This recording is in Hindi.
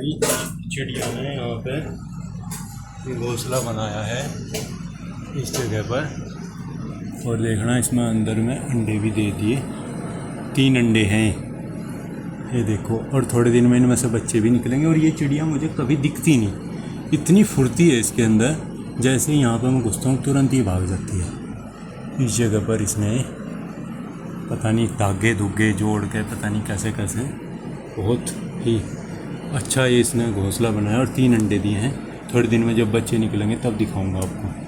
सारी चिड़िया हैं यहाँ पे। ये घोंसला बनाया है इस जगह पर, और देखना इसमें अंदर में अंडे भी दे दिए, 3 अंडे हैं ये देखो, और थोड़े दिन में इनमें से बच्चे भी निकलेंगे। और ये चिड़िया मुझे कभी दिखती नहीं, इतनी फुर्ती है इसके अंदर, जैसे ही यहाँ पर मैं घुसता हूँ तुरंत ही भाग जाती है। इस जगह पर इसने पता नहीं धागे धुगे जोड़ के पता नहीं कैसे कैसे बहुत ही अच्छा ये इसने घोंसला बनाया और 3 अंडे दिए हैं। थोड़े दिन में जब बच्चे निकलेंगे तब दिखाऊंगा आपको।